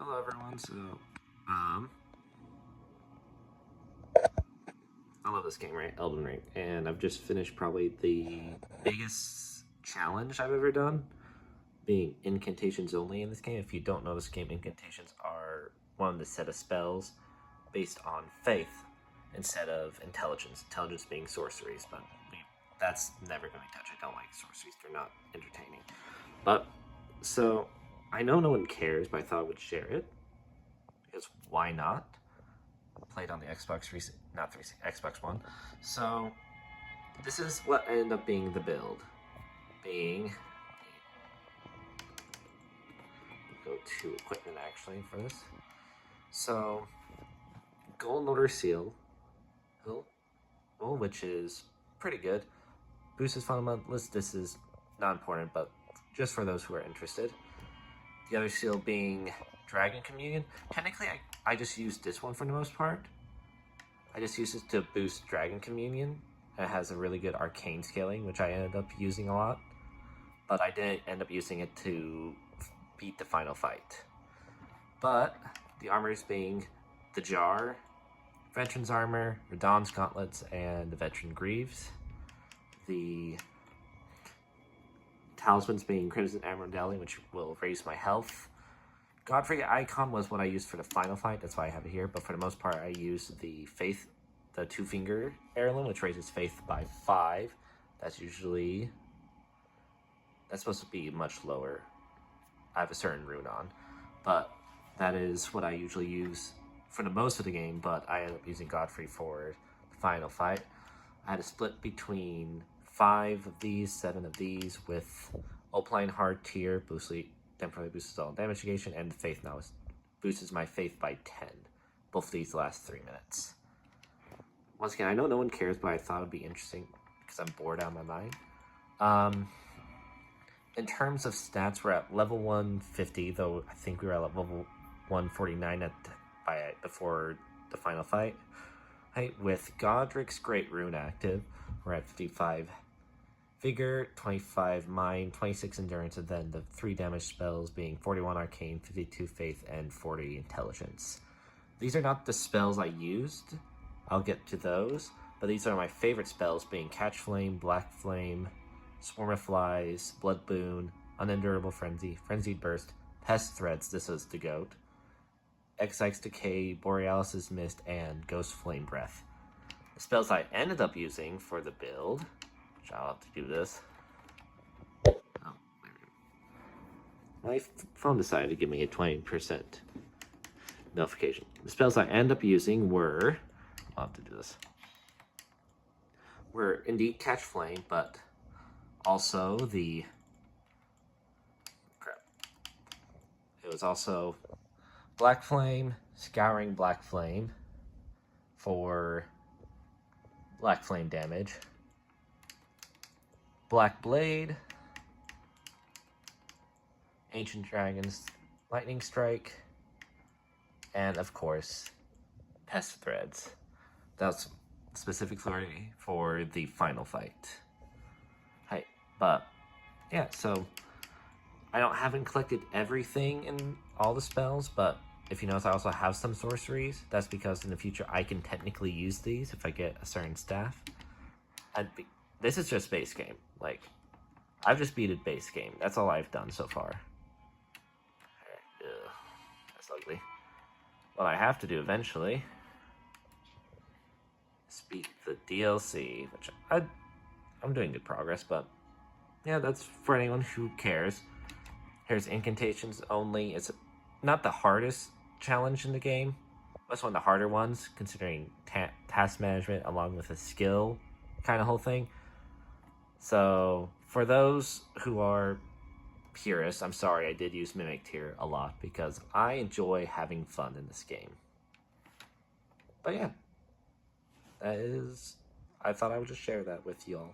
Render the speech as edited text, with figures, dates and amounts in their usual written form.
Hello everyone, I love this game, right? Elden Ring. And I've just finished probably the biggest challenge I've ever done, being Incantations only in this game. If you don't know this game, Incantations are one of the set of spells based on faith instead of intelligence. Intelligence being sorceries, but that's never going to touch. I don't like sorceries, they're not entertaining. But, so, I know no one cares, but I thought I would share it. Because why not? Played on the Xbox 3, not 3, Xbox One. So this is what ended up being the build. Being go to equipment actually for this. So Golden Order Seal, which is pretty good. Boosts fundamentalist. This is not important, but just for those who are interested. The other seal being Dragon Communion. Technically, I just used this one for the most part. I just used it to boost Dragon Communion. It has a really good arcane scaling, which I ended up using a lot. But I didn't end up using it to beat the final fight. But the armors being the Jar, Veteran's Armor, Radahn's Gauntlets, and the Veteran Greaves. The Talismans being Crimson Emerald, which will raise my health. Godfrey Icon was what I used for the final fight, that's why I have it here, but for the most part I used the Faith, the 2-finger heirloom, which raises Faith by 5. That's supposed to be much lower. I have a certain rune on, but that is what I usually use for the most of the game, but I ended up using Godfrey for the final fight. I had a split between 5 of these, 7 of these, with Opaline Hard Tier, temporarily boosts all damage negation, and Faith now boosts my Faith by 10. Both of these last 3 minutes. Once again, I know no one cares, but I thought it would be interesting because I'm bored out of my mind. In terms of stats, we're at level 150, though I think we were at level 149 before the final fight. With Godric's Great Rune active, we're at 55 Vigor, 25 Mind, 26 Endurance, and then the 3 damage spells being 41 Arcane, 52 Faith, and 40 Intelligence. These are not the spells I used. I'll get to those, but these are my favorite spells being Catch Flame, Black Flame, Swarm of Flies, Blood Boon, Unendurable Frenzy, Frenzied Burst, Pest Threads, this is the GOAT, Exike's Decay, Borealis' Mist, and Ghost Flame Breath. The spells I ended up using for the build, which I'll have to do this. My phone decided to give me a 20% notification. The spells I ended up using were, I'll have to do this, were indeed Catch Flame, but also it was also Black Flame, Scouring Black Flame for Black Flame damage, Black Blade, Ancient Dragon's Lightning Strike, and of course, Pest Threads. That's specifically for the final fight. But yeah, so I haven't collected everything in all the spells, but if you notice, I also have some sorceries. That's because in the future I can technically use these if I get a certain staff. This is just base game. Like, I've just beaten base game. That's all I've done so far. That's ugly. What I have to do eventually is beat the DLC, which I'm doing good progress, but yeah, that's for anyone who cares. Here's Incantations only. It's not the hardest challenge in the game. It's one of the harder ones, considering task management along with a skill kind of whole thing. So, for those who are purists, I'm sorry I did use Mimic Tier a lot because I enjoy having fun in this game. But yeah, I thought I would just share that with y'all.